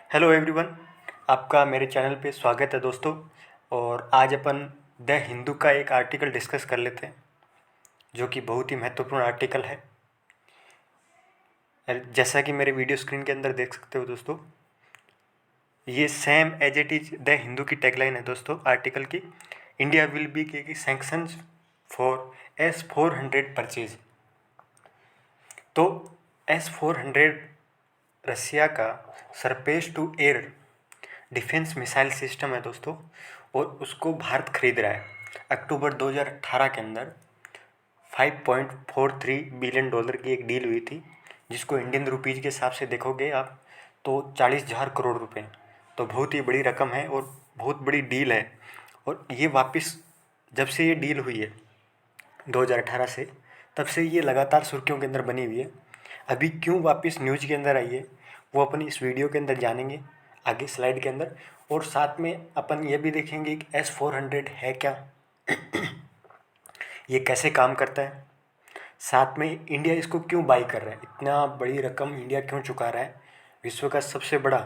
Hello everyone, आपका मेरे channel पे स्वागत है दोस्तों। और आज अपन द हिंदू का एक आर्टिकल डिस्कस कर लेते हैं जो कि बहुत ही महत्वपूर्ण आर्टिकल है। जैसा कि मेरे वीडियो स्क्रीन के अंदर देख सकते हो दोस्तों, ये same as it is the Hindu की टैगलाइन है दोस्तों आर्टिकल की। इंडिया विल बी की सैंक्शंस फॉर S-400 परचेज। तो S-400 रसिया का surface to air defence missile system है दोस्तों, और उसको भारत खरीद रहा है। अक्टूबर 2018 के अंदर $5.43 बिलियन की एक डील हुई थी, जिसको इंडियन रुपीज़ के हिसाब से देखोगे आप तो 40,000 करोड़ रुपए। तो बहुत ही बड़ी रकम है और बहुत बड़ी डील है। और ये वापस जब से ये डील हुई है 2018 से, तब से ये लगातार सुर्खियों के अंदर बनी हुई है। अभी क्यों वापस न्यूज के अंदर आई है वो अपन इस वीडियो के अंदर जानेंगे आगे स्लाइड के अंदर। और साथ में अपन ये भी देखेंगे कि S-400 है क्या, ये कैसे काम करता है, साथ में इंडिया इसको क्यों बाई कर रहा है, इतना बड़ी रकम इंडिया क्यों चुका रहा है विश्व का सबसे बड़ा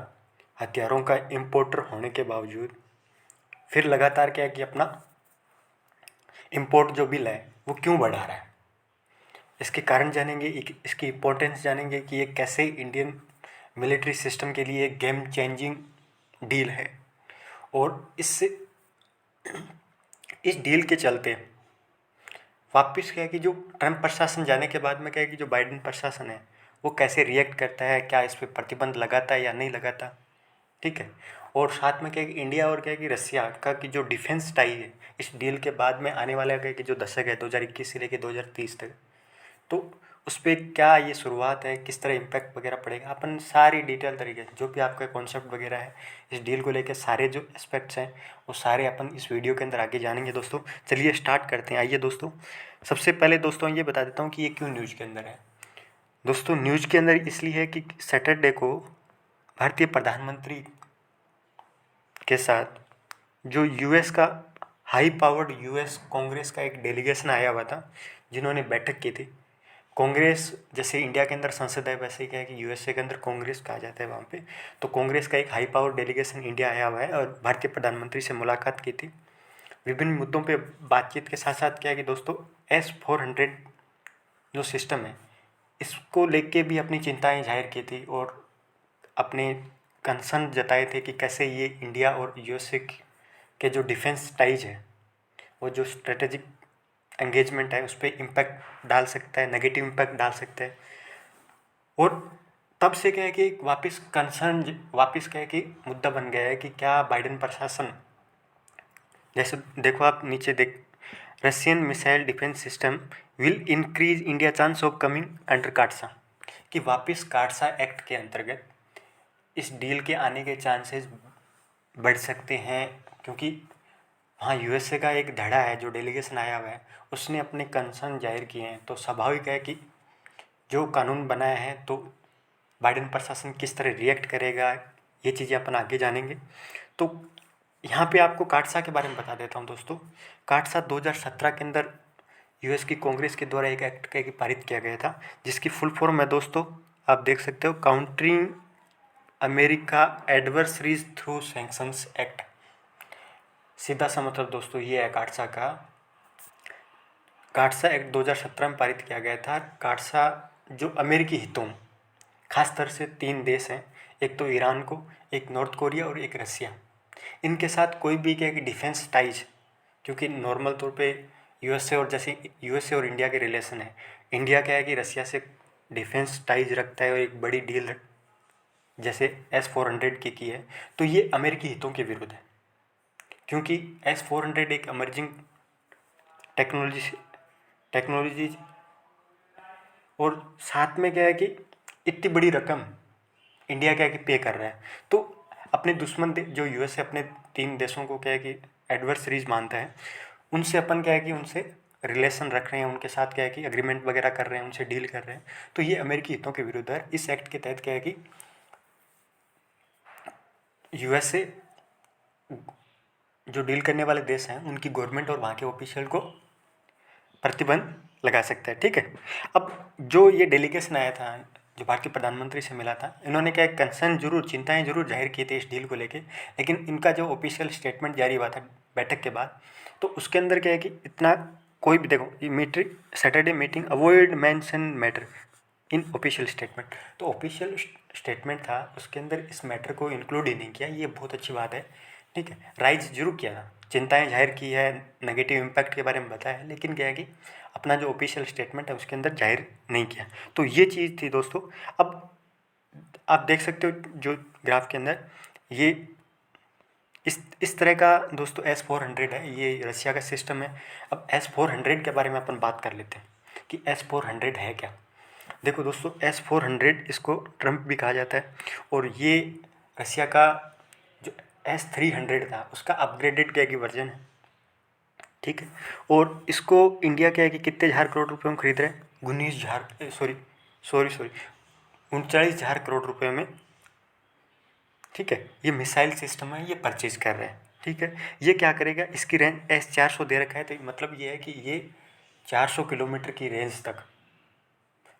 हथियारों का इम्पोर्टर होने के बावजूद। फिर लगातार क्या है कि अपना इम्पोर्ट जो बिल है वो क्यों बढ़ा रहा है, इसके कारण जानेंगे, इसकी इम्पोर्टेंस जानेंगे कि ये कैसे इंडियन मिलिट्री सिस्टम के लिए गेम चेंजिंग डील है। और इससे इस डील के चलते वापस क्या है कि जो ट्रम्प प्रशासन जाने के बाद में क्या है कि जो बाइडेन प्रशासन है वो कैसे रिएक्ट करता है, क्या इस पर प्रतिबंध लगाता है या नहीं लगाता, ठीक है। और साथ में क्या है कि इंडिया और क्या है कि रसिया का की जो डिफेंस टाई है इस डील के बाद में आने वाला क्या है कि जो दशक है 2021 से लेकर 2030 तक, तो उस पर क्या ये शुरुआत है, किस तरह इम्पैक्ट वगैरह पड़ेगा, अपन सारी डिटेल तरीके से जो भी आपका कॉन्सेप्ट वगैरह है इस डील को लेकर सारे जो एस्पेक्ट्स हैं वो सारे अपन इस वीडियो के अंदर आगे जानेंगे दोस्तों। चलिए स्टार्ट करते हैं। आइए दोस्तों, सबसे पहले दोस्तों ये बता देता हूँ कि ये क्यों न्यूज़ के अंदर है। दोस्तों न्यूज़ के अंदर इसलिए है कि सैटरडे को भारतीय प्रधानमंत्री के साथ जो यूएस का हाई पावर्ड यूएस कांग्रेस का एक डेलीगेशन आया हुआ था, जिन्होंने बैठक की थी। कांग्रेस जैसे इंडिया के अंदर संसद है, वैसे ही क्या है कि यूएसए के अंदर कांग्रेस कहा जाता है वहाँ पे। तो कांग्रेस का एक हाई पावर डेलीगेशन इंडिया आया हुआ है और भारतीय प्रधानमंत्री से मुलाकात की थी। विभिन्न मुद्दों पे बातचीत के साथ साथ क्या है कि दोस्तों S-400 जो सिस्टम है इसको लेके भी अपनी चिंताएं जाहिर की थी और अपने कंसर्न जताए थे कि कैसे ये इंडिया और यूएसए के जो डिफेंस टाइज है वो जो स्ट्रेटेजिक एंगेजमेंट है उस पर इम्पैक्ट डाल सकता है, नेगेटिव इम्पैक्ट डाल सकता है। और तब से क्या है कि वापस क्या है कि मुद्दा बन गया है कि क्या बाइडेन प्रशासन, जैसे देखो आप नीचे देख, Russian missile defence system will increase India chance of coming under काटसा, कि वापस काटसा एक्ट के अंतर्गत इस डील के आने के चांसेस बढ़ सकते हैं। क्योंकि हाँ, यूएसए का एक धड़ा है जो डेलीगेशन आया हुआ है, उसने अपने कंसर्न जाहिर किए हैं। तो स्वाभाविक है कि जो कानून बनाया है तो बाइडेन प्रशासन किस तरह रिएक्ट करेगा, ये चीज़ें अपन आगे जानेंगे। तो यहाँ पे आपको काटसा के बारे में बता देता हूँ दोस्तों। काटसा 2017 के अंदर यूएस की कांग्रेस के द्वारा एक एक्ट का पारित किया गया था, जिसकी फुल फॉर्म है दोस्तों, आप देख सकते हो, countering America adversaries through sanctions act. सीधा सा मतलब दोस्तों ये है काटसा का। काटसा एक्ट 2017 में पारित किया गया था। काटसा जो अमेरिकी हितों, खास तौर से 3 देश हैं, एक तो ईरान को, एक नॉर्थ कोरिया और एक रसिया, इनके साथ कोई भी क्या कि डिफेंस टाइज, क्योंकि नॉर्मल तौर पे यूएसए और इंडिया के रिलेशन है। इंडिया क्या है कि रसिया से डिफेंस टाइज रखता है और एक बड़ी डील जैसे S-400 की है, तो ये अमेरिकी हितों के विरुद्ध है। क्योंकि S-400 एक अमर्जिंग टेक्नोलॉजी टेक्नोलॉजी और साथ में क्या है कि इतनी बड़ी रकम इंडिया क्या है कि पे कर रहा है। तो अपने दुश्मन जो यूएसए अपने 3 देशों को क्या है कि एडवर्सरीज मानता है, उनसे अपन क्या है कि उनसे रिलेशन रख रहे हैं, उनके साथ क्या है कि एग्रीमेंट वगैरह कर रहे हैं, उनसे डील कर रहे हैं। तो ये अमेरिकी हितों के विरुद्ध है। इस एक्ट के तहत क्या है कि यूएसए जो डील करने वाले देश हैं उनकी गवर्नमेंट और वहाँ के ऑफिशियल को प्रतिबंध लगा सकता है, ठीक है। अब जो ये डेलीगेशन आया था, जो भारतीय प्रधानमंत्री से मिला था, इन्होंने क्या कंसर्न जरूर, चिंताएं जरूर जाहिर की थी इस डील को लेके, लेकिन इनका जो ऑफिशियल स्टेटमेंट जारी हुआ था बैठक के बाद, तो उसके अंदर क्या है कि इतना कोई भी, देखो ये meeting Saturday meeting avoid mention matter in official statement, तो ऑफिशियल स्टेटमेंट था उसके अंदर इस मैटर को इंक्लूड ही नहीं किया, ये बहुत अच्छी बात है। ठीक है, राइज जरूर किया था, चिंताएं जाहिर की है, नेगेटिव इम्पैक्ट के बारे में बताया है, लेकिन क्या है कि अपना जो ऑफिशियल स्टेटमेंट है उसके अंदर जाहिर नहीं किया। तो ये चीज़ थी दोस्तों। अब आप देख सकते हो जो ग्राफ के अंदर ये इस तरह का दोस्तों S-400 है, ये रशिया का सिस्टम है। अब S-400 के बारे में अपन बात कर लेते हैं कि S-400 है क्या। देखो दोस्तों, S-400 इसको ट्रम्प भी कहा जाता है, और ये रशिया का जो S-300 था उसका अपग्रेडेड क्या की वर्जन है। ठीक है, और इसको इंडिया क्या है कि कितने हज़ार करोड़ रुपए में खरीद रहे हैं, 19,000 सॉरी 39,000 करोड़ रुपए में। ठीक है, ये मिसाइल सिस्टम है, ये परचेज कर रहे हैं। ठीक है, ये क्या करेगा, इसकी रेंज S-400 दे रखा है, तो मतलब ये है कि ये 400 किलोमीटर की रेंज तक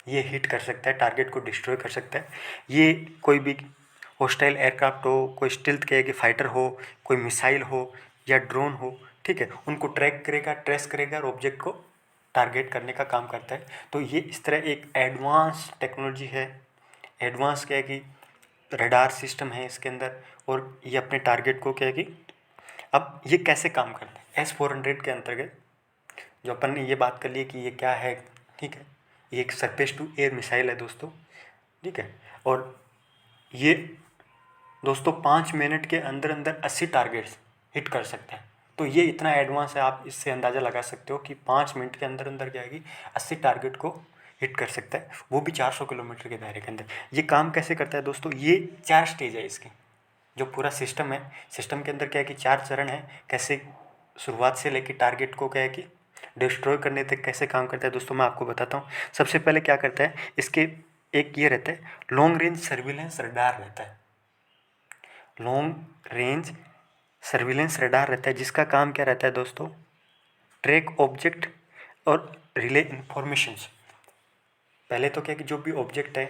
ये हिट कर सकता है, टारगेट को डिस्ट्रॉय कर सकता है। ये कोई भी होस्टाइल एयरक्राफ्ट हो, कोई स्टिल्थ के कि फाइटर हो, कोई मिसाइल हो या ड्रोन हो, ठीक है, उनको ट्रैक करेगा, ट्रेस करेगा और ऑब्जेक्ट को टारगेट करने का काम करता है। तो ये इस तरह एक एडवांस टेक्नोलॉजी है, एडवांस क्या है कि रडार सिस्टम है इसके अंदर, और ये अपने टारगेट को क्या है कि अब ये कैसे काम करता है। S-400 के अंतर्गत जो अपन ने ये बात कर ली कि ये क्या है, ठीक है, ये एक सरफेस टू एयर मिसाइल है दोस्तों। ठीक है, और ये दोस्तों 5 मिनट के अंदर अंदर 80 टारगेट्स हिट कर सकता है। तो ये इतना एडवांस है, आप इससे अंदाज़ा लगा सकते हो कि 5 मिनट के अंदर अंदर क्या है कि 80 टारगेट को हिट कर सकता है, वो भी 400 किलोमीटर के दायरे के अंदर। ये काम कैसे करता है दोस्तों, ये 4 स्टेज है इसकी, जो पूरा सिस्टम है। सिस्टम के अंदर क्या है कि 4 चरण है, कैसे शुरुआत से लेकर टारगेट को क्या है कि डिस्ट्रॉय करने तक कैसे काम करता है दोस्तों, मैं आपको बताता हूँ। सबसे पहले क्या करता है, इसके एक ये रहता है, लॉन्ग रेंज सर्विलेंस रडार रहता है। लॉन्ग रेंज सर्विलेंस रडार रहता है, जिसका काम क्या रहता है दोस्तों, ट्रैक ऑब्जेक्ट और रिले इंफॉर्मेशंस। पहले तो क्या है कि जो भी ऑब्जेक्ट है,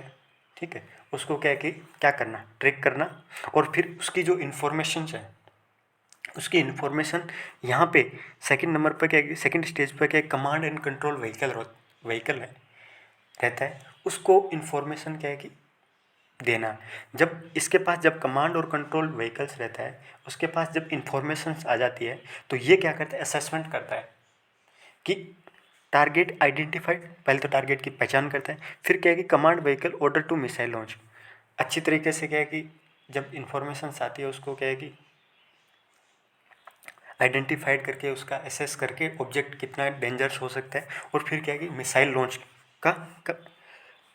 ठीक है, उसको क्या है कि क्या करना, ट्रैक करना, और फिर उसकी जो इन्फॉर्मेशंस है, उसकी इन्फॉर्मेशन यहाँ पे सेकंड नंबर पर क्या है, सेकंड स्टेज पर क्या है, कमांड एंड कंट्रोल व्हीकल है रहता है, उसको इन्फॉर्मेशन क्या है कि देना। जब इसके पास जब कमांड और कंट्रोल व्हीकल्स रहता है, उसके पास जब इंफॉर्मेशंस आ जाती है, तो ये क्या करता है, असेसमेंट करता है कि टारगेट आइडेंटिफाइड, पहले तो टारगेट की पहचान करता है, फिर क्या है कि command vehicle order to missile launch. अच्छी तरीके से क्या है कि जब इंफॉर्मेशंस आती है उसको क्या है कि आइडेंटिफाइड करके, उसका एसेस करके ऑब्जेक्ट कितना डेंजरस हो सकता है, और फिर क्या है कि मिसाइल लॉन्च का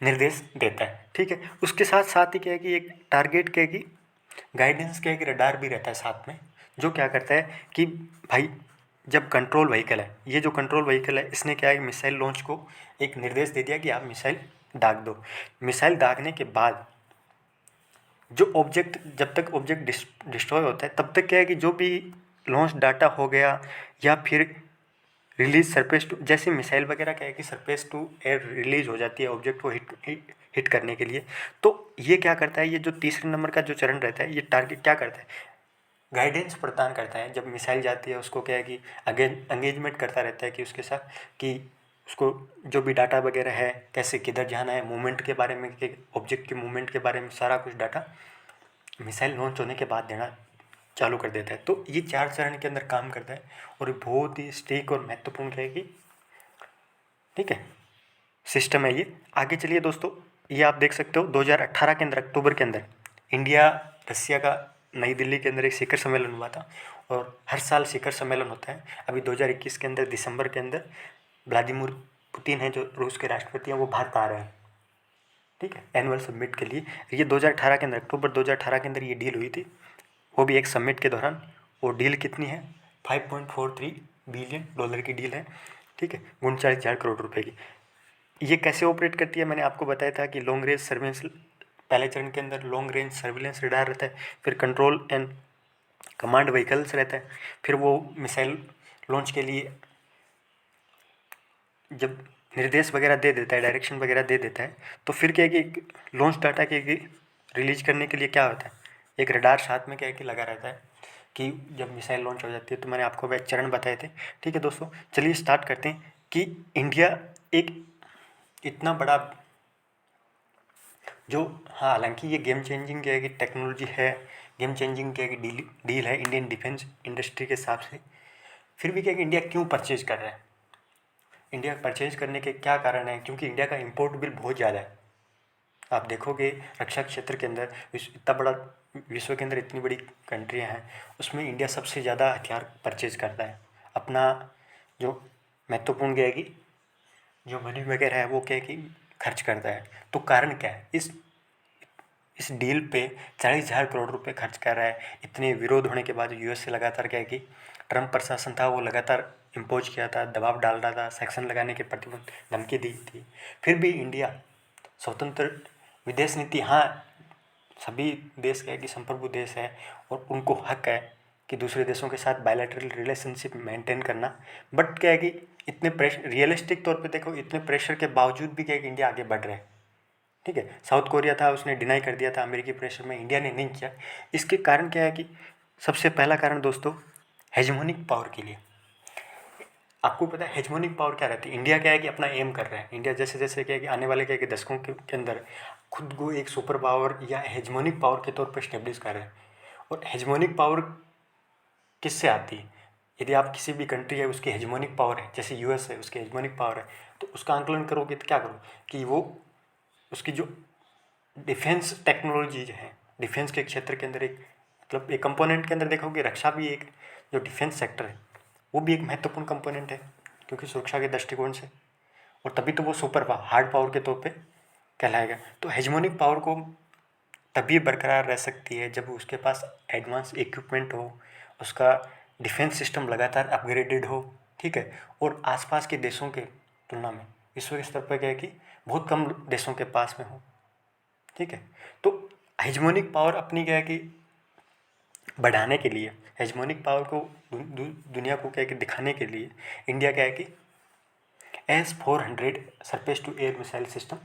निर्देश देता है। ठीक है, उसके साथ साथ ही क्या है कि एक टारगेट क्या है कि गाइडेंस क्या है कि रडार भी रहता है साथ में, जो क्या करता है कि भाई जब कंट्रोल व्हीकल है, ये जो कंट्रोल व्हीकल है, इसने क्या है मिसाइल लॉन्च को एक निर्देश दे दिया कि आप मिसाइल दाग दो। मिसाइल दागने के बाद जो ऑब्जेक्ट, जब तक ऑब्जेक्ट डिस्ट्रॉय होता है तब तक क्या है कि जो भी लॉन्च डाटा हो गया या फिर रिलीज सरफेस टू, जैसे मिसाइल वगैरह क्या है कि सरफेस टू एयर रिलीज हो जाती है ऑब्जेक्ट को हिट करने के लिए, तो ये क्या करता है, ये जो तीसरे नंबर का जो चरण रहता है, ये टारगेट क्या करता है, गाइडेंस प्रदान करता है। जब मिसाइल जाती है उसको क्या है कि एंगेजमेंट करता रहता है कि उसके साथ कि उसको जो भी डाटा वगैरह है, कैसे किधर जाना है, मूवमेंट के बारे में, कि ऑब्जेक्ट के मूवमेंट के बारे में सारा कुछ डाटा मिसाइल लॉन्च होने के बाद देना चालू कर देता है। तो ये 4 चरण के अंदर काम करता है, और बहुत ही स्टीक और महत्वपूर्ण रहेगी। ठीक है, सिस्टम है ये। आगे चलिए दोस्तों, ये आप देख सकते हो 2018 के अंदर, अक्टूबर के अंदर इंडिया रसिया का नई दिल्ली के अंदर एक शिखर सम्मेलन हुआ था, और हर साल शिखर सम्मेलन होता है। अभी 2021 के अंदर दिसंबर के अंदर व्लादिमीर पुतिन है जो रूस के राष्ट्रपति हैं, वो भारत आ रहे हैं, ठीक है, एनुअल समिट के लिए। ये 2018 के अंदर, अक्टूबर 2018 के अंदर ये डील हुई थी, वो भी एक समिट के दौरान। वो डील कितनी है, $5.43 बिलियन की डील है। ठीक है, 39,000 करोड़ रुपए की। ये कैसे ऑपरेट करती है, मैंने आपको बताया था कि लॉन्ग रेंज सर्विलेंस, पहले चरण के अंदर लॉन्ग रेंज सर्विलेंस रडार रहता है, फिर कंट्रोल एंड कमांड व्हीकल्स रहता है, फिर वो मिसाइल लॉन्च के लिए जब निर्देश वगैरह दे देता है, डायरेक्शन वगैरह दे देता है, तो फिर क्या है कि लॉन्च डाटा के रिलीज करने के लिए क्या होता है, एक रडार साथ में क्या है कि लगा रहता है कि जब मिसाइल लॉन्च हो जाती है। तो मैंने आपको वह चरण बताए थे। ठीक है दोस्तों, चलिए स्टार्ट करते हैं कि इंडिया एक इतना बड़ा जो, हाँ हालांकि ये गेम चेंजिंग क्या है कि टेक्नोलॉजी है, गेम चेंजिंग क्या है कि डील है इंडियन डिफेंस इंडस्ट्री के हिसाब से, फिर भी क्या है कि इंडिया क्यों परचेज कर रहा है, इंडिया परचेज करने के क्या कारण है, क्योंकि इंडिया का इम्पोर्ट बिल बहुत ज़्यादा है। आप देखोगे रक्षा क्षेत्र के अंदर इतना बड़ा विश्व के अंदर इतनी बड़ी कंट्रियां हैं, उसमें इंडिया सबसे ज़्यादा हथियार परचेज करता है। अपना जो महत्वपूर्ण क्या है कि जो मनी वगैरह है वो क्या है कि खर्च करता है। तो कारण क्या है, इस डील पे 40,000 करोड़ रुपए खर्च कर रहा है। इतने विरोध होने के बाद यूएस से लगातार क्या है कि ट्रम्प प्रशासन था वो लगातार इम्पोज किया था, दबाव डाल रहा था, सेक्शन लगाने के प्रतिबंध धमकी दी थी। फिर भी इंडिया स्वतंत्र विदेश नीति, हाँ सभी देश क्या है कि संप्रभु देश है और उनको हक है कि दूसरे देशों के साथ बायलैटरल रिलेशनशिप मेंटेन करना, बट क्या है कि इतने प्रेशर, रियलिस्टिक तौर पे देखो, इतने प्रेशर के बावजूद भी क्या है कि इंडिया आगे बढ़ रहा है। ठीक है, साउथ कोरिया था उसने डिनाई कर दिया था अमेरिकी प्रेशर में, इंडिया ने नहीं किया। इसके कारण क्या है कि सबसे पहला कारण दोस्तों, हेजमोनिक पावर के लिए। आपको पता है हेजमोनिक पावर क्या रहती है, इंडिया क्या है कि अपना एम कर रहा है, इंडिया जैसे जैसे क्या है कि आने वाले क्या है कि दशकों के अंदर खुद को एक सुपर पावर या हेजमोनिक पावर के तौर पर स्टेब्लिश कर रहा है। और हेजमोनिक पावर किससे आती है, यदि आप किसी भी कंट्री है उसकी हेजमोनिक पावर है, जैसे यूएस है उसकी हेजमोनिक पावर है, तो उसका आंकलन करोगे तो क्या करो कि वो उसकी जो डिफेंस टेक्नोलॉजी है, डिफेंस के क्षेत्र के अंदर एक मतलब एक कंपोनेंट के अंदर देखोगे, रक्षा भी एक जो डिफेंस सेक्टर है वो भी एक महत्वपूर्ण कंपोनेंट है, क्योंकि सुरक्षा के दृष्टिकोण से, और तभी तो वो सुपर पावर, हार्ड पावर के तौर पे कहलाएगा। तो हेजमोनिक पावर को तभी बरकरार रह सकती है जब उसके पास एडवांस इक्विपमेंट हो, उसका डिफेंस सिस्टम लगातार अपग्रेडेड हो। ठीक है, और आसपास के देशों के तुलना में विश्व के स्तर पर क्या है कि बहुत कम देशों के पास में हो। ठीक है, तो हेजमोनिक पावर अपनी क्या है कि बढ़ाने के लिए, हेजमोनिक पावर को दुनिया को क्या है कि दिखाने के लिए इंडिया क्या है कि S-400 surface to air missile system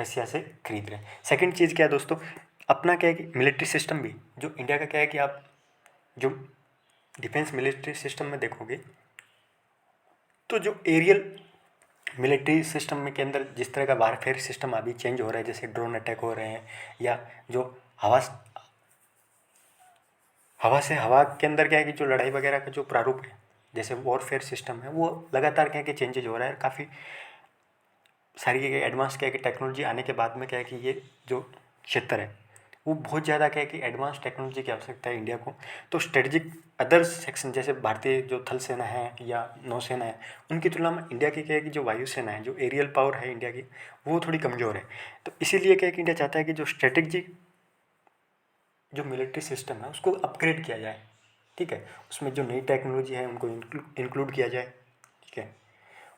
Russia से खरीद रहे हैं। सेकंड चीज़ क्या है दोस्तों, अपना क्या है कि मिलिट्री सिस्टम भी, जो इंडिया का क्या है कि आप जो डिफेंस मिलिट्री सिस्टम में देखोगे तो जो एरियल मिलिट्री सिस्टम में के अंदर जिस तरह का वारफेयर सिस्टम अभी चेंज हो रहा है, जैसे ड्रोन अटैक हो रहे हैं, या जो हवा हवा से हवा के अंदर क्या है कि जो लड़ाई वगैरह का जो प्रारूप है, जैसे वॉरफेयर सिस्टम है, वो लगातार क्या है कि चेंजेज हो रहा है। काफ़ी सारी एडवांस क्या है कि टेक्नोलॉजी आने के बाद में क्या है कि ये जो क्षेत्र है वो बहुत ज़्यादा क्या है कि एडवांस टेक्नोलॉजी की आवश्यकता है इंडिया को। तो स्ट्रेटजिक अदर सेक्शन जैसे भारतीय जो थल सेना है या नौसेना है, उनकी तुलना में इंडिया की क्या है कि जो वायुसेना है, जो एरियल पावर है इंडिया की, वो थोड़ी कमज़ोर है। तो इसीलिए क्या है कि इंडिया चाहता है कि जो स्ट्रेटेजिक जो मिलिट्री सिस्टम है उसको अपग्रेड किया जाए। ठीक है, उसमें जो नई टेक्नोलॉजी है उनको इंक्लूड किया जाए। ठीक है,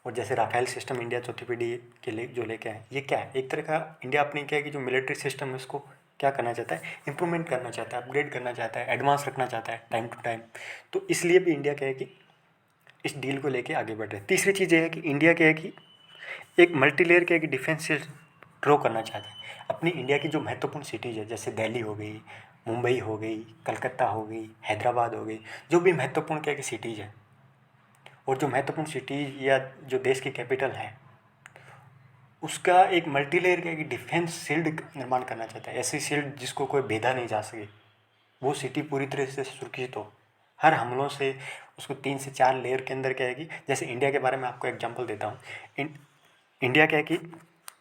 और जैसे राफेल सिस्टम इंडिया चौथी पीढ़ी के लिए जो लेके आए, ये क्या है, एक तरह का इंडिया अपनी क्या है कि जो मिलिट्री सिस्टम है उसको क्या करना चाहता है, इंप्रूवमेंट करना चाहता है, अपग्रेड करना चाहता है, एडवांस रखना चाहता है टाइम टू टाइम। तो इसलिए भी इंडिया क्या है कि इस डील को लेके आगे बढ़ रहे हैं। तीसरी चीज़ ये है कि इंडिया क्या है कि एक मल्टीलेयर क्या है कि डिफेंस ड्रॉ करना चाहता है। अपनी इंडिया की जो महत्वपूर्ण सिटीज़ है, जैसे दिल्ली हो गई, मुंबई हो गई, कलकत्ता हो गई, हैदराबाद हो गई, जो भी महत्वपूर्ण क्या है कि सिटीज़ है, और जो महत्वपूर्ण सिटीज़ या जो देश की कैपिटल है, उसका एक मल्टीलेयर का एक डिफेंस शील्ड निर्माण करना चाहता है। ऐसी शील्ड जिसको कोई भेदा नहीं जा सके, वो सिटी पूरी तरह से सुरक्षित हो हर हमलों से। उसको 3 से 4 लेयर के अंदर क्या है कि, जैसे इंडिया के बारे में आपको एग्जांपल देता हूँ। इंडिया क्या है कि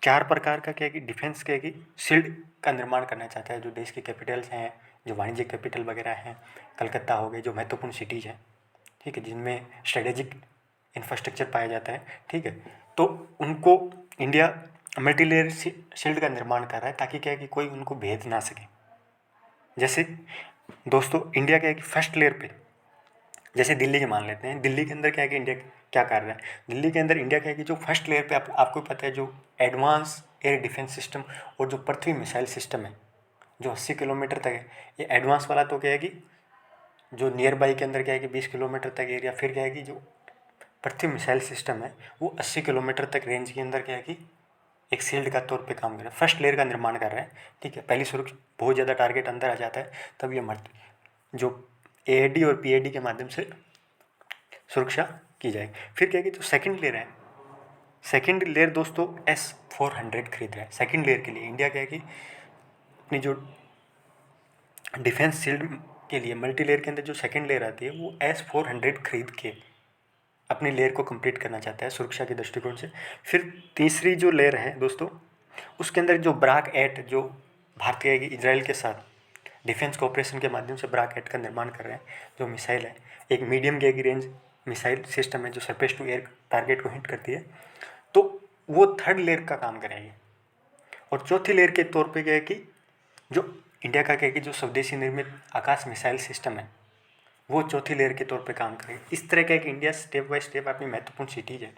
4 प्रकार का क्या है कि डिफेंस क्या है कि शील्ड का निर्माण करना चाहता है। जो देश की कैपिटल्स हैं, जो वाणिज्य कैपिटल वगैरह हैं, कलकत्ता हो गई, जो महत्वपूर्ण सिटीज़ हैं, ठीक है, जिनमें स्ट्रेटेजिक इंफ्रास्ट्रक्चर पाया जाता है। ठीक है, तो उनको इंडिया मल्टीलेयर शील्ड का निर्माण कर रहा है, ताकि क्या है कि कोई उनको भेद ना सके। जैसे दोस्तों इंडिया क्या है कि फर्स्ट लेयर पे, जैसे दिल्ली के मान लेते हैं, दिल्ली के अंदर क्या है कि इंडिया क्या कर रहा है, दिल्ली के अंदर इंडिया क्या है कि जो फर्स्ट लेयर पे आपको पता है, जो एडवांस एयर डिफेंस सिस्टम और जो पृथ्वी मिसाइल सिस्टम है जो 80 किलोमीटर तक है, ये एडवांस वाला तो क्या है कि जो नियर बाई के अंदर क्या है कि 20 किलोमीटर तक एरिया, फिर क्या है कि जो पृथ्वी मिसाइल सिस्टम है वो 80 किलोमीटर तक रेंज के अंदर क्या है कि एक शील्ड का तौर पे काम कर रहा है। फर्स्ट लेयर का निर्माण कर रहे हैं, ठीक है। पहली सुरक्षा बहुत ज़्यादा टारगेट अंदर आ जाता है तब ये जो AAD और PAD के माध्यम से सुरक्षा की जाएगी। फिर क्या है कि जो सेकंड लेयर है, सेकंड लेयर दोस्तों S-400 खरीद रहा है। सेकंड लेयर के लिए इंडिया क्या है कि अपनी जो डिफेंस शील्ड के लिए मल्टी लेयर के अंदर जो सेकंड लेयर आती है वो S-400 खरीद के अपनी लेयर को कंप्लीट करना चाहता है सुरक्षा के दृष्टिकोण से। फिर तीसरी जो लेयर है दोस्तों, उसके अंदर जो ब्राक 8 जो भारत के इजराइल के साथ डिफेंस कोऑपरेशन के माध्यम से ब्राक 8 का निर्माण कर रहे हैं, जो मिसाइल है एक मीडियम गैगी रेंज मिसाइल सिस्टम है जो सरफेस टू एयर टारगेट को हिट करती है, तो वो थर्ड लेयर का काम करेगी। और चौथी लेयर के तौर पे क्या है कि जो इंडिया का क्या है कि जो स्वदेशी निर्मित आकाश मिसाइल सिस्टम है वो चौथी लेयर के तौर पे काम करेगी। इस तरह क्या है कि इंडिया स्टेप बाय स्टेप अपनी महत्वपूर्ण सिटीज है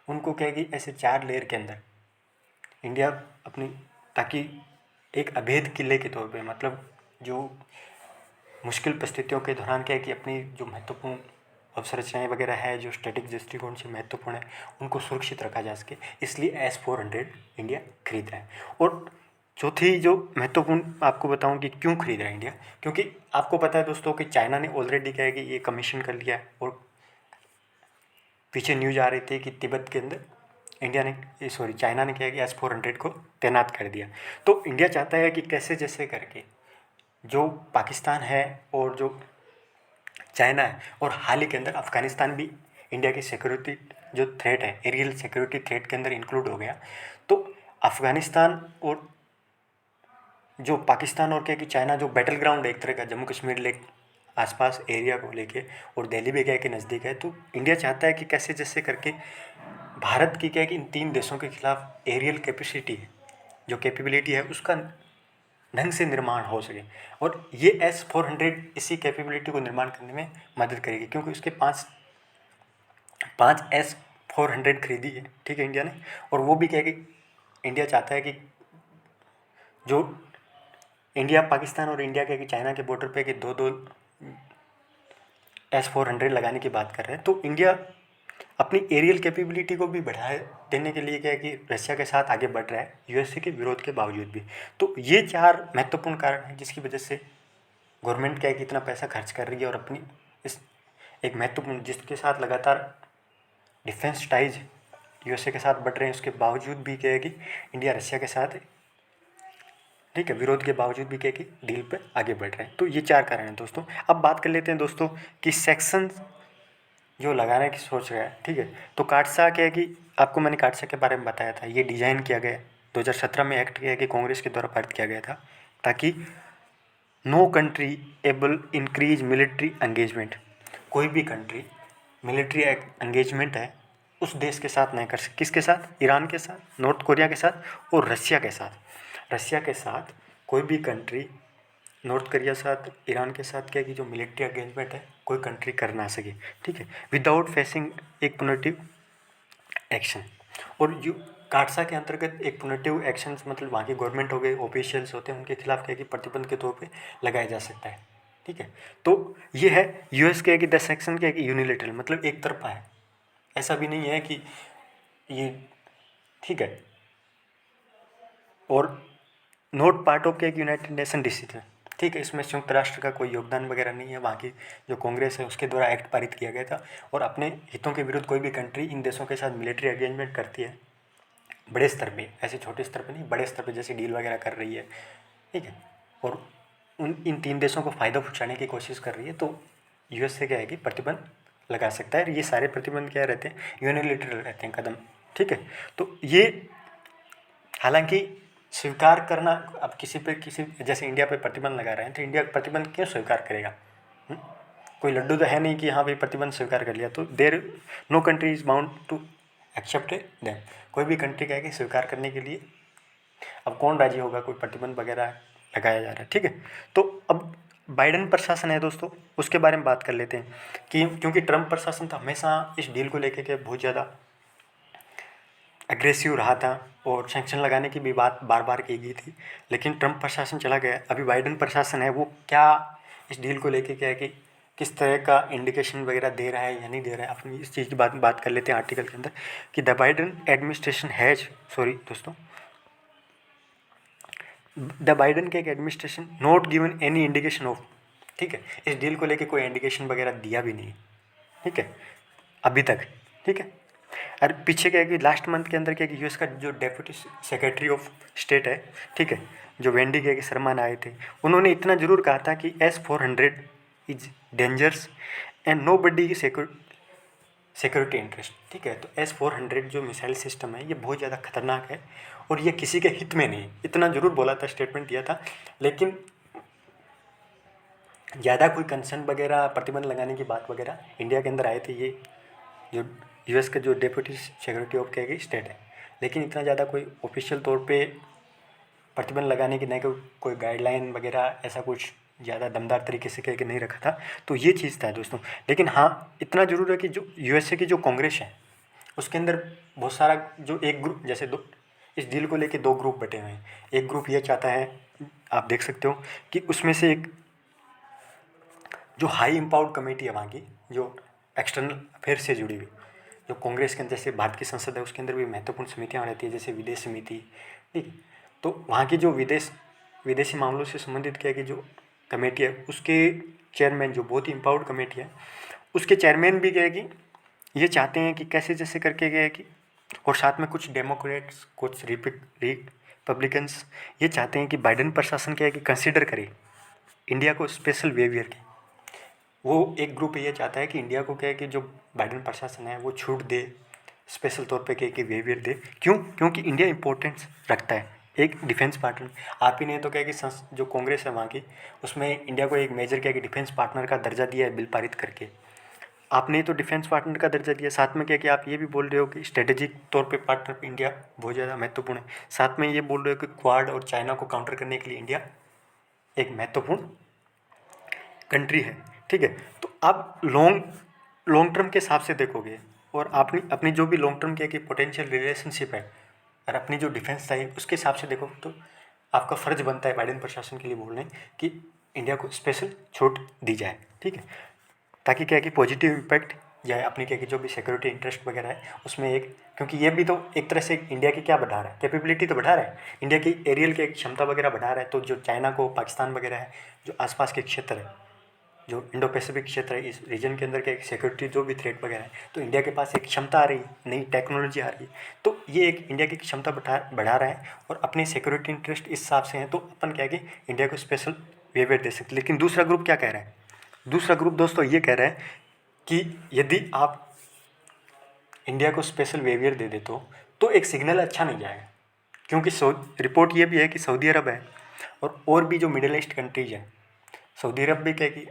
उनको क्या है कि ऐसे 4 लेयर के अंदर इंडिया अपनी, ताकि एक अभेद किले के तौर पे, मतलब जो मुश्किल परिस्थितियों के दौरान क्या है कि अपनी जो महत्वपूर्ण अवसंरचनाएँ वगैरह है जो स्ट्रेटेजिक दृष्टिकोण से महत्वपूर्ण है उनको सुरक्षित रखा जा सके, इसलिए S-400 इंडिया खरीद रहा है। और चौथी जो महत्वपूर्ण आपको बताऊं कि क्यों खरीद रहा है इंडिया, क्योंकि आपको पता है दोस्तों कि चाइना ने ऑलरेडी क्या है कि ये कमीशन कर लिया है और पीछे न्यूज आ रही थी कि तिब्बत के अंदर चाइना ने क्या है कि S-400 को तैनात कर दिया। तो इंडिया चाहता है कि कैसे जैसे करके जो पाकिस्तान है और जो चाइना है और हाल ही के अंदर अफगानिस्तान भी इंडिया की सिक्योरिटी जो थ्रेट है एरियल सिक्योरिटी थ्रेट के अंदर इंक्लूड हो गया। तो अफगानिस्तान और जो पाकिस्तान और क्या कि चाइना जो बैटल ग्राउंड है एक तरह का जम्मू कश्मीर ले आसपास एरिया को लेके, और दिल्ली भी क्या है कि नज़दीक है, तो इंडिया चाहता है कि कैसे जैसे करके भारत की क्या है कि इन 3 देशों के खिलाफ एरियल कैपेसिटी है जो कैपेबिलिटी है उसका ढंग से निर्माण हो सके। और ये S-400 इसी कैपेबिलिटी को निर्माण करने में मदद करेगी, क्योंकि उसके पाँच S-400 खरीदी है, ठीक है, इंडिया ने। और वो भी क्या है कि इंडिया चाहता है कि जो इंडिया पाकिस्तान और इंडिया के कि चाइना के बॉर्डर पे कि 2-2 S-400 लगाने की बात कर रहे हैं, तो इंडिया अपनी एरियल कैपेबिलिटी को भी बढ़ा देने के लिए क्या है कि रशिया के साथ आगे बढ़ रहा है USA के विरोध के बावजूद भी। तो ये 4 महत्वपूर्ण कारण हैं जिसकी वजह से गवर्नमेंट क्या है कि इतना पैसा खर्च कर रही है और अपनी इस एक महत्वपूर्ण जिसके साथ लगातार डिफेंस टाइज USA के साथ बढ़ रहे हैं, उसके बावजूद भी क्या है कि इंडिया रशिया के साथ, ठीक है, विरोध के बावजूद भी क्या है कि डील पे आगे बढ़ रहे हैं। तो ये 4 कारण हैं दोस्तों। अब बात कर लेते हैं दोस्तों कि सेक्शन जो लगाने की सोच रहा है, ठीक है। तो कार्डसा क्या है कि आपको मैंने कार्डसा के बारे में बताया था, ये डिज़ाइन किया गया 2017 में एक्ट किया है कि कांग्रेस के द्वारा पारित किया गया था, ताकि no country able increase military engagement, कोई भी कंट्री मिलिट्री एंगेजमेंट है उस देश के साथ नहीं कर सकती। किसके साथ? ईरान के साथ, नॉर्थ कोरिया के साथ और रशिया के साथ। रशिया के साथ कोई भी कंट्री, नॉर्थ कोरिया के साथ, ईरान के साथ क्या कि जो मिलिट्री एंगेजमेंट है कोई कंट्री कर ना सके, ठीक है, विदाउट फेसिंग एक पुनेटिव एक्शन। और जो कार्डसा के अंतर्गत एक पुनेटिव एक्शन मतलब वहाँ की गवर्नमेंट हो गए, ऑफिशियल्स होते हैं, उनके खिलाफ क्या कि प्रतिबंध के तौर पे लगाया जा सकता है, ठीक है। तो ये है US के कि 10 सेक्शन के यूनिलेटरल, मतलब एक तरफा है, ऐसा भी नहीं है कि ये, ठीक है, और नॉट पार्ट ऑफ के एक यूनाइटेड नेशन डिसीजन, ठीक है, इसमें संयुक्त राष्ट्र का कोई योगदान वगैरह नहीं है। वहाँ की जो कांग्रेस है उसके द्वारा एक्ट पारित किया गया था। और अपने हितों के विरुद्ध कोई भी कंट्री इन देशों के साथ मिलिट्री एंगेजमेंट करती है बड़े स्तर पे, ऐसे छोटे स्तर पे नहीं, बड़े स्तर पे जैसे डील वगैरह कर रही है, ठीक है, और इन 3 देशों को फ़ायदा पहुँचाने की कोशिश कर रही है, तो US से क्या है कि प्रतिबंध लगा सकता है। ये सारे प्रतिबंध क्या रहते हैं? यूनिलेटरल रहते हैं कदम, ठीक है। तो ये हालांकि स्वीकार करना, अब किसी जैसे इंडिया पे प्रतिबंध लगा रहे हैं तो इंडिया प्रतिबंध क्यों स्वीकार करेगा? कोई लड्डू तो है नहीं कि हाँ भाई प्रतिबंध स्वीकार कर लिया, तो there no country is bound to accept them. कोई भी कंट्री कहे कि स्वीकार करने के लिए अब कौन राजी होगा, कोई प्रतिबंध वगैरह लगाया जा रहा है, ठीक है। तो अब बाइडेन प्रशासन है दोस्तों, उसके बारे में बात कर लेते हैं कि क्योंकि ट्रम्प प्रशासन तो हमेशा इस डील को लेकर के बहुत ज़्यादा एग्रेसिव रहा था और सैंक्शन लगाने की भी बात बार बार की गई थी, लेकिन ट्रम्प प्रशासन चला गया, अभी बाइडेन प्रशासन है, वो क्या इस डील को लेके क्या है कि किस तरह का इंडिकेशन वगैरह दे रहा है या नहीं दे रहा है, अपनी इस चीज़ की बात कर लेते हैं आर्टिकल के अंदर कि the Biden administration has the Biden के एक administration not given any indication of, ठीक है, इस डील को लेके कोई इंडिकेशन वगैरह दिया भी नहीं, ठीक है, अभी तक, ठीक है। और पीछे क्या है कि लास्ट मंथ के अंदर क्या है कि यूएस का जो डेप्यूटी सेक्रेटरी ऑफ स्टेट है, ठीक है, जो वेंडी के शर्मा आए थे, उन्होंने इतना जरूर कहा था कि S-400 is dangerous and nobody की सिक्योरिटी इंटरेस्ट, ठीक है। तो S-400 जो मिसाइल सिस्टम है ये बहुत ज़्यादा खतरनाक है और ये किसी के हित में नहीं, इतना जरूर बोला था, स्टेटमेंट दिया था, लेकिन ज़्यादा कोई कंसर्न वगैरह प्रतिबंध लगाने की बात वगैरह इंडिया के अंदर आए थे ये जो यूएस का जो डेप्यूटी सिक्योरिटी ऑफ के स्टेट है, लेकिन इतना ज़्यादा कोई ऑफिशियल तौर पे प्रतिबंध लगाने की नहीं कोई गाइडलाइन वगैरह ऐसा कुछ ज़्यादा दमदार तरीके से कह के नहीं रखा था। तो ये चीज़ था दोस्तों। लेकिन हाँ, इतना ज़रूर है कि जो यूएसए की जो कांग्रेस है उसके अंदर बहुत सारा जो एक ग्रुप, जैसे दो इस डील को लेके दो ग्रुप बटे हुए हैं। एक ग्रुप ये चाहता है, आप देख सकते हो कि उसमें से एक जो हाई इम्पावर्ड कमेटी है वहाँ की, जो एक्सटर्नल अफेयर से जुड़ी हुई, जो कांग्रेस के अंदर, जैसे भारत की संसद है उसके अंदर भी महत्वपूर्ण समितियाँ रहती है, जैसे विदेश समिति, ठीक है। तो वहाँ की जो विदेशी मामलों से संबंधित क्या है कि जो कमेटी है उसके चेयरमैन, जो बहुत ही इम्पावर्ड कमेटी है, उसके चेयरमैन भी क्या है कि ये चाहते हैं कि कैसे जैसे करके गया है कि, और साथ में कुछ डेमोक्रेट्स, कुछ रिपब्लिकन्स ये चाहते हैं कि बाइडन प्रशासन क्या है कि कंसिडर करे इंडिया को स्पेशल बिहेवियर की। वो एक ग्रुप ये चाहता है कि इंडिया को क्या है कि जो बाइडन प्रशासन है वो छूट दे, स्पेशल तौर पे क्या है कि बिहेवियर दे। क्यों? क्योंकि इंडिया इंपॉर्टेंस रखता है एक डिफेंस पार्टनर। आप ही ने तो क्या है कि जो कांग्रेस है वहाँ की, उसमें इंडिया को एक मेजर क्या है कि डिफेंस पार्टनर का दर्जा दिया है बिल पारित करके। आपने तो डिफेंस पार्टनर का दर्जा दिया, साथ में क्या कि आप ये भी बोल रहे हो कि स्ट्रेटेजिक तौर पे पार्टनर इंडिया बहुत ज़्यादा महत्वपूर्ण है। साथ में ये बोल रहे हो कि क्वाड और चाइना को काउंटर करने के लिए इंडिया एक महत्वपूर्ण कंट्री है, ठीक है। तो आप लॉन्ग टर्म के हिसाब से देखोगे और अपनी अपनी जो भी लॉन्ग टर्म की पोटेंशियल रिलेशनशिप है और अपनी जो डिफेंस चाहिए उसके हिसाब से देखो, तो आपका फ़र्ज बनता है बाइडेन प्रशासन के लिए बोलने कि इंडिया को स्पेशल छूट दी जाए, ठीक है, ताकि क्या है कि पॉजिटिव इम्पैक्ट जाए अपनी क्या कि जो भी सिक्योरिटी इंटरेस्ट वगैरह है उसमें एक, क्योंकि ये भी तो एक तरह से इंडिया की क्या बढ़ा रहा है, कैपेबिलिटी तो बढ़ा रहा है, इंडिया की एरियल की क्षमता वगैरह बढ़ा रहा है। तो जो चाइना को, पाकिस्तान वगैरह है, जो आसपास के क्षेत्र है, जो इंडो पैसिफिक क्षेत्र है, इस रीजन के अंदर क्या सिक्योरिटी जो भी थ्रेट वगैरह है, तो इंडिया के पास एक क्षमता आ रही है, नई टेक्नोलॉजी आ रही है, तो ये एक इंडिया की क्षमता बढ़ा रहा है और अपनी सिक्योरिटी इंटरेस्ट इस हिसाब से हैं, तो अपन क्या है कि इंडिया को स्पेशल बिहेवियर दे सकते। लेकिन दूसरा ग्रुप क्या कह रहा है? दूसरा ग्रुप दोस्तों ये कह रहा है कि यदि आप इंडिया को स्पेशल बिहेवियर दे दे तो एक सिग्नल अच्छा नहीं जाएगा, क्योंकि रिपोर्ट ये भी है कि सऊदी अरब है और भी जो मिडिल ईस्ट कंट्रीज हैं, सऊदी अरब भी क्या कि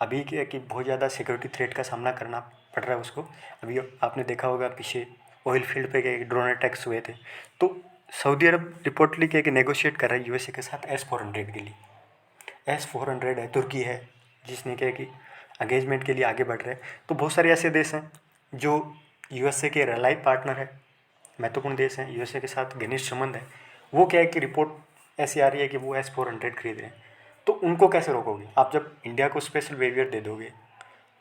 अभी क्या कि बहुत ज़्यादा सिक्योरिटी थ्रेट का सामना करना पड़ रहा है उसको। अभी आपने देखा होगा पीछे ऑयल फील्ड पे क्या ड्रोन अटैक्स हुए थे, तो सऊदी अरब रिपोर्टली क्या कि नेगोशिएट कर रहा है यूएसए के साथ S-400 के लिए। S-400 है, तुर्की है जिसने क्या कि एंगेजमेंट के लिए आगे बढ़ रहे हैं। तो बहुत सारे ऐसे देश हैं जो यूएसए के रलाई पार्टनर है, महत्वपूर्ण देश हैं, यूएसए के साथ घनिष्ठ संबंध है। वो क्या है कि रिपोर्ट ऐसी आ रही है कि वो S-400 खरीद रहे हैं, तो उनको कैसे रोकोगे? आप जब इंडिया को स्पेशल बिहेवियर दे दोगे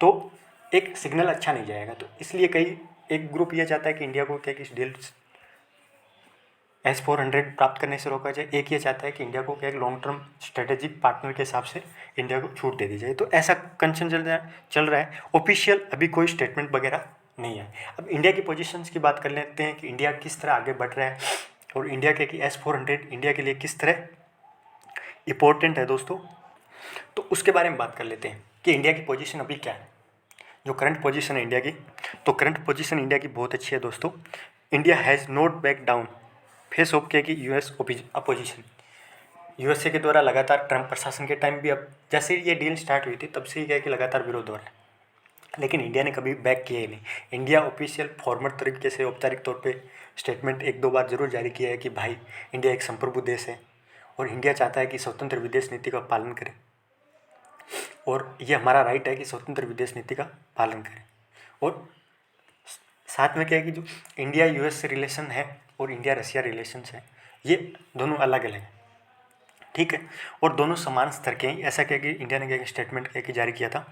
तो एक सिग्नल अच्छा नहीं जाएगा। तो इसलिए कई एक ग्रुप ये चाहता है कि इंडिया को क्या कि डील S-400 प्राप्त करने से रोका जाए, एक ये चाहता है कि इंडिया को क्या लॉन्ग टर्म स्ट्रेटेजिक पार्टनर के हिसाब से इंडिया को छूट दे दी जाए। तो ऐसा कंसर्न चल रहा है। ऑफिशियल अभी कोई स्टेटमेंट वगैरह नहीं है। अब इंडिया की पोजीशंस की बात कर लेते हैं कि इंडिया किस तरह आगे बढ़ रहा है और इंडिया के कि S-400 इंडिया के लिए किस तरह इम्पोर्टेंट है दोस्तों, तो उसके बारे में बात कर लेते हैं कि इंडिया की पोजीशन अभी क्या है, जो करंट पोजीशन है इंडिया की। तो करंट पोजीशन इंडिया की बहुत अच्छी है दोस्तों। India has not back down face of के की यूएस अपोजिशन। यूएसए के द्वारा लगातार ट्रंप प्रशासन के टाइम भी, अब जैसे ये डील स्टार्ट हुई थी तब से ही क्या है कि लगातार विरोध हो रहा है, लेकिन इंडिया ने कभी बैक किया ही नहीं। इंडिया ऑफिशियल फॉर्मल तरीके से औपचारिक तौर पे स्टेटमेंट एक दो बार जरूर जारी किया है कि भाई इंडिया एक संप्रभु देश है और इंडिया चाहता है कि स्वतंत्र विदेश नीति का पालन करे और ये हमारा राइट है कि स्वतंत्र विदेश नीति का पालन करें। और साथ में क्या है कि जो इंडिया यूएस से रिलेशन है और इंडिया रशिया रिलेशंस है, ये दोनों अलग अलग हैं। ठीक है। और दोनों समान स्तर के हैं, ऐसा क्या कि इंडिया ने क्या कि स्टेटमेंट क्या कि जारी किया था।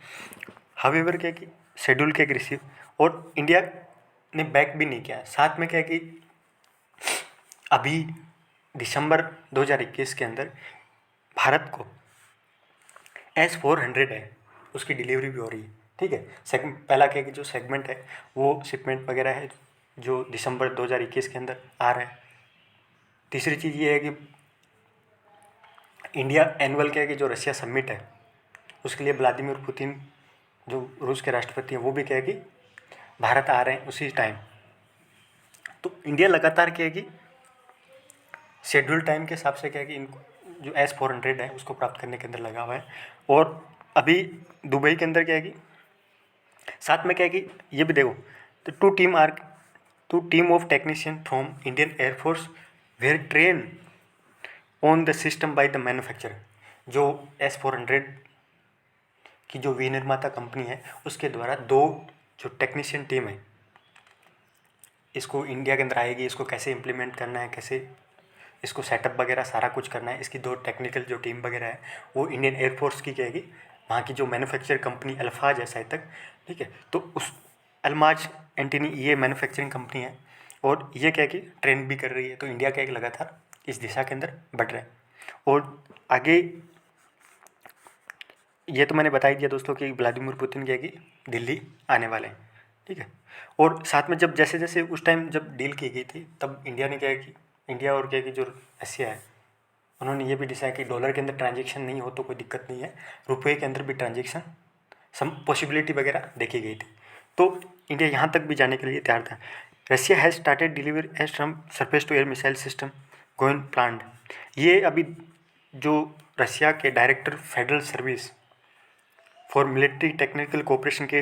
हावेवर क्या कि शेड्यूल क्या कि रिसीव, और इंडिया ने बैक भी नहीं किया। साथ में क्या कि अभी दिसंबर 2021 के अंदर भारत को S-400 है, उसकी डिलीवरी भी हो रही है। ठीक है, पहला क्या कि जो सेगमेंट है वो शिपमेंट वगैरह है जो दिसंबर 2021 के अंदर आ रहा है। तीसरी चीज़ ये है कि इंडिया एनुअल क्या है कि जो रशिया समिट है उसके लिए व्लादिमीर पुतिन जो रूस के राष्ट्रपति हैं वो भी क्या है कि भारत आ रहे हैं उसी टाइम। तो इंडिया लगातार क्या है कि शेड्यूल टाइम के हिसाब से क्या है कि इनको जो S-400 है उसको प्राप्त करने के अंदर लगा हुआ है। और अभी दुबई के अंदर क्या है कि साथ में क्या है कि ये भी देखो, तो two team of technician from Indian air force were train on the system by the manufacturer. जो S-400 की जो विनिर्माता कंपनी है उसके द्वारा 2 जो टेक्नीशियन टीम है इसको इंडिया के अंदर आएगी, इसको कैसे इम्प्लीमेंट करना है, कैसे इसको सेटअप वगैरह सारा कुछ करना है, इसकी 2 टेक्निकल जो टीम वगैरह है वो इंडियन एयरफोर्स की कहेगी। वहाँ की जो मैन्युफैक्चर कंपनी अल्फाज है शायद तक, ठीक है, तो उस अल्माज एंटनी ये मैन्युफैक्चरिंग कंपनी है और ये क्या है कि ट्रेन भी कर रही है। तो इंडिया क्या है कि लगातार इस दिशा के अंदर बढ़ रहा है। और आगे ये तो मैंने बता ही दिया दोस्तों कि व्लादिमीर पुतिन क्या है कि दिल्ली आने वाले हैं। ठीक है, और साथ में जब जैसे जैसे उस टाइम जब डील की गई थी तब इंडिया ने क्या है कि इंडिया और क्या है कि जो रशिया है उन्होंने ये भी डिसाइड कि डॉलर के अंदर ट्रांजेक्शन नहीं हो तो कोई दिक्कत नहीं है, रुपये के अंदर भी ट्रांजेक्शन सम पॉसिबिलिटी वगैरह देखी गई थी। तो इंडिया यहाँ तक भी जाने के लिए तैयार था। Russia has started deliver as from surface to air missile system going planned. ये अभी जो रशिया के director federal service for military technical cooperation के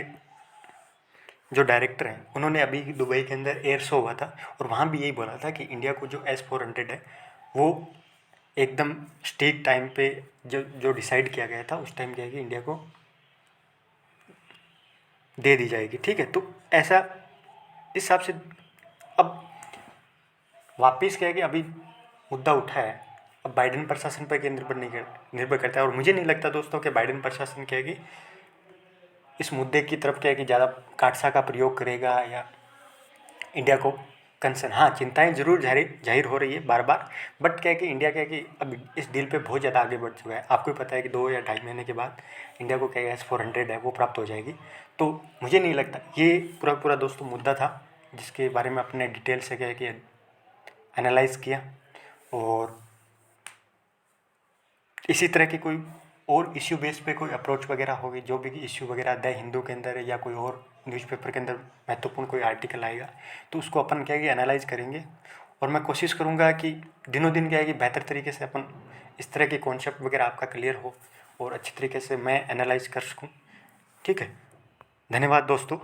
जो डायरेक्टर हैं उन्होंने अभी दुबई के अंदर एयर शो हुआ था और वहाँ भी यही बोला था कि इंडिया को जो S-400 है वो एकदम स्टीक टाइम पे जो जो डिसाइड किया गया था उस टाइम क्या है कि इंडिया को दे दी जाएगी। ठीक है, तो ऐसा इस हिसाब से अब वापस क्या है कि अभी मुद्दा उठा है, अब बाइडेन प्रशासन पर निर्भर करता है। और मुझे नहीं लगता दोस्तों कि बाइडेन प्रशासन क्या है कि इस मुद्दे की तरफ क्या है कि ज़्यादा काटसा का प्रयोग करेगा या इंडिया को कंसर्न। हाँ, चिंताएं जरूर जाहिर हो रही है बार बार, बट क्या है कि इंडिया क्या है कि अब इस डील पे बहुत ज़्यादा आगे बढ़ चुका है। आपको भी पता है कि 2 या 2.5 महीने के बाद इंडिया को क्या है S-400 है वो प्राप्त हो जाएगी। तो मुझे नहीं लगता ये पूरा दोस्तों मुद्दा था जिसके बारे में अपने डिटेल से क्या है कि एनालाइज़ किया। और इसी तरह की कोई और इश्यू बेस पे कोई अप्रोच वगैरह होगी, जो भी इश्यू वगैरह द हिंदू के अंदर या कोई और न्यूज़पेपर के अंदर महत्वपूर्ण कोई आर्टिकल आएगा तो उसको अपन क्या है कि एनालाइज करेंगे। और मैं कोशिश करूँगा कि दिनों दिन क्या है कि बेहतर तरीके से अपन इस तरह के कॉन्सेप्ट वगैरह आपका क्लियर हो और अच्छी तरीके से मैं एनालाइज कर सकूँ। ठीक है, धन्यवाद दोस्तों।